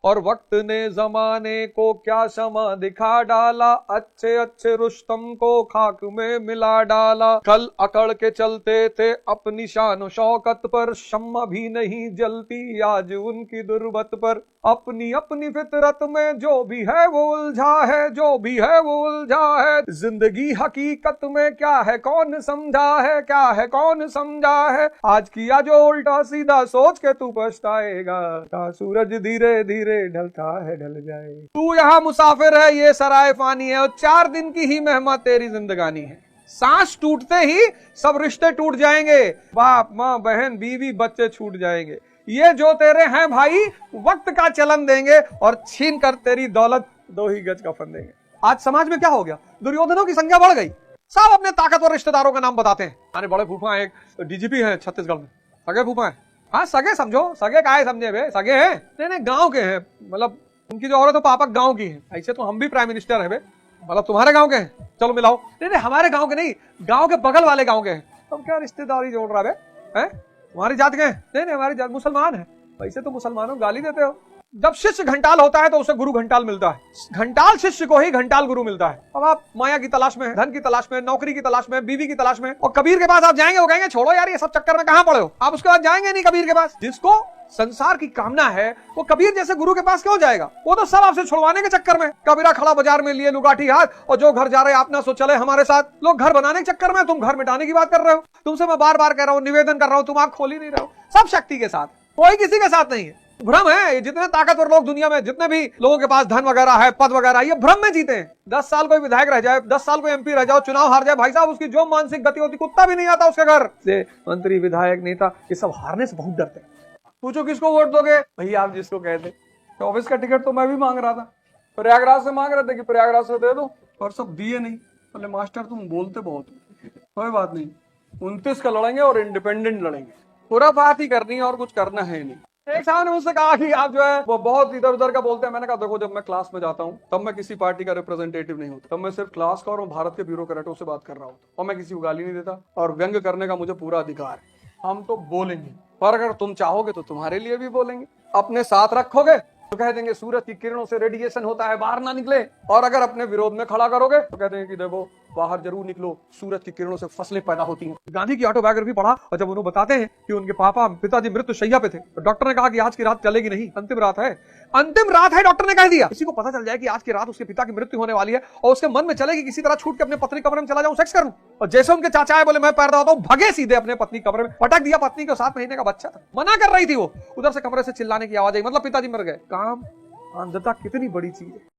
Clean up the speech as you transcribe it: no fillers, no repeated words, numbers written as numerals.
और वक्त ने जमाने को क्या शमा दिखा डाला, अच्छे अच्छे रुस्तम को खाक में मिला डाला। कल अकड़ के चलते थे अपनी शान शौकत पर, शम्मा भी नहीं जलती आज उनकी दुर्बत पर। अपनी अपनी फितरत में जो भी है वो उलझा है, जो भी है वो उलझा है। जिंदगी हकीकत में क्या है कौन समझा है, क्या है कौन समझा है। आज किया जो उल्टा सीधा सोच के तू पछताएगा, सूरज धीरे धीरे ढलता है ढल जाए। तू यहाँ मुसाफिर है ये सराय फानी है, और 4 दिन की ही मेहमत तेरी जिंदगानी है। सांस टूटते ही सब रिश्ते टूट जाएंगे, बाप माँ बहन बीवी बच्चे छूट जाएंगे। ये जो तेरे हैं भाई वक्त का चलन देंगे, और छीन कर तेरी दौलत 2 ही गज कफन देंगे। आज समाज में क्या हो गया, दुर्योधनों की संख्या बढ़ गई। सब अपने ताकतवर रिश्तेदारों का नाम बताते हैं। अरे बड़े फूफा एक डीजीपी हैं छत्तीसगढ़ में, सगे फूफा हैं। हाँ सगे समझो, सगे काहे समझे बे, सगे हैं। नहीं गांव के हैं, मतलब उनकी जो औरत है पापक गांव की है। ऐसे तो हम भी प्राइम मिनिस्टर है बे, मतलब तुम्हारे गांव के हैं, चलो मिलाओ। नहीं हमारे गांव के नहीं, गांव के बगल वाले गांव के हैं। तुम क्या रिश्तेदारी जोड़ रहा है? तुम्हारी जात के हैं? नहीं हमारी जात मुसलमान है। वैसे तो मुसलमानों गाली देते हो। जब शिष्य घंटाल होता है तो उसे गुरु घंटाल मिलता है, घंटाल शिष्य को ही घंटाल गुरु मिलता है। अब आप माया की तलाश में, धन की तलाश में, नौकरी की तलाश में, बीवी की तलाश में, और कबीर के पास आप जाएंगे, वो कहेंगे छोड़ो यार ये सब चक्कर में कहां पड़े हो। आप उसके बाद जाएंगे नहीं कबीर के पास। जिसको संसार की कामना है वो कबीर जैसे गुरु के पास क्यों जाएगा। वो तो सब आपसे छुड़वाने के चक्कर में। कबीरा खड़ा बाजार में लिए लुगाठी हाथ, और जो घर जा रहे आप ना सो चले हमारे साथ। लोग घर बनाने के चक्कर में, तुम घर मिटाने की बात कर रहे हो। तुमसे मैं बार बार कह रहा हूं, निवेदन कर रहा हूं, तुम आंख खोल ही नहीं रहे हो। सब शक्ति के साथ, कोई किसी के साथ नहीं है। भ्रम है। जितने ताकतवर लोग दुनिया में, जितने भी लोगों के पास धन वगैरह है, पद वगैरह, ये भ्रम में जीते हैं। 10 साल कोई विधायक रह जाए, 10 साल कोई एमपी रह जाओ, चुनाव हार जाए, भाई साहब उसकी जो मानसिक गति होती, कुत्ता भी नहीं आता उसके घर से। मंत्री विधायक नेता ये सब हारने से बहुत डरते हैं। पूछो किसको वोट दोगे, भैया आप जिसको कहते। ऑफिस का टिकट तो मैं भी मांग रहा था, प्रयागराज से मांग रहे थे कि प्रयागराज से दे दो, और सब दिए नहीं। बोले मास्टर तुम बोलते बहुत, कोई बात नहीं, 29 का लड़ेंगे और इंडिपेंडेंट लड़ेंगे। पूरा बात ही करनी है और कुछ करना है नहीं। एक साहब ने मुझसे कहा कि आप जो है वो बहुत इधर उधर का बोलते हैं। मैंने कहा देखो, जब मैं क्लास में जाता हूँ तब मैं किसी पार्टी का रिप्रेजेंटेटिव नहीं होता, तब मैं सिर्फ क्लास का और भारत के ब्यूरोक्रेटों से बात कर रहा हूँ, और मैं किसी को गाली नहीं देता, और व्यंग करने का मुझे पूरा अधिकार है। हम तो बोलेंगे, पर अगर तुम चाहोगे तो तुम्हारे लिए भी बोलेंगे। अपने साथ रखोगे तो कह देंगे सूरज की किरणों से रेडिएशन होता है, बाहर ना निकले। और अगर अपने विरोध में खड़ा करोगे तो कह देंगे कि देखो बाहर जरूर निकलो, सूरज की किरणों से फसलें पैदा होती हैं। गांधी की ऑटोबायोग्राफी पढ़ा, और जब उन्होंने बताते हैं कि उनके पिताजी मृत्यु शैया पे थे, तो डॉक्टर ने कहा कि आज की रात चलेगी नहीं, अंतिम रात है। अंतिम रात है डॉक्टर ने कह दिया। किसी को पता चल जाए कि आज की रात उसके पिता की मृत्यु होने वाली है, और उसके मन में चले कि किसी तरह छूट के अपने पत्नी कमरे में चला जाऊं, सेक्स करूं। और जैसे उनके चाचा आए, बोले मैं पैदा होता हूं, भगे सीधे अपने पत्नी कमरे में, पटक दिया। पत्नी को 7 महीने का बच्चा था, मना कर रही थी वो। उधर से कमरे से चिल्लाने की आवाज आई, मतलब पिताजी मर गए। काम अंधता कितनी बड़ी चीज है।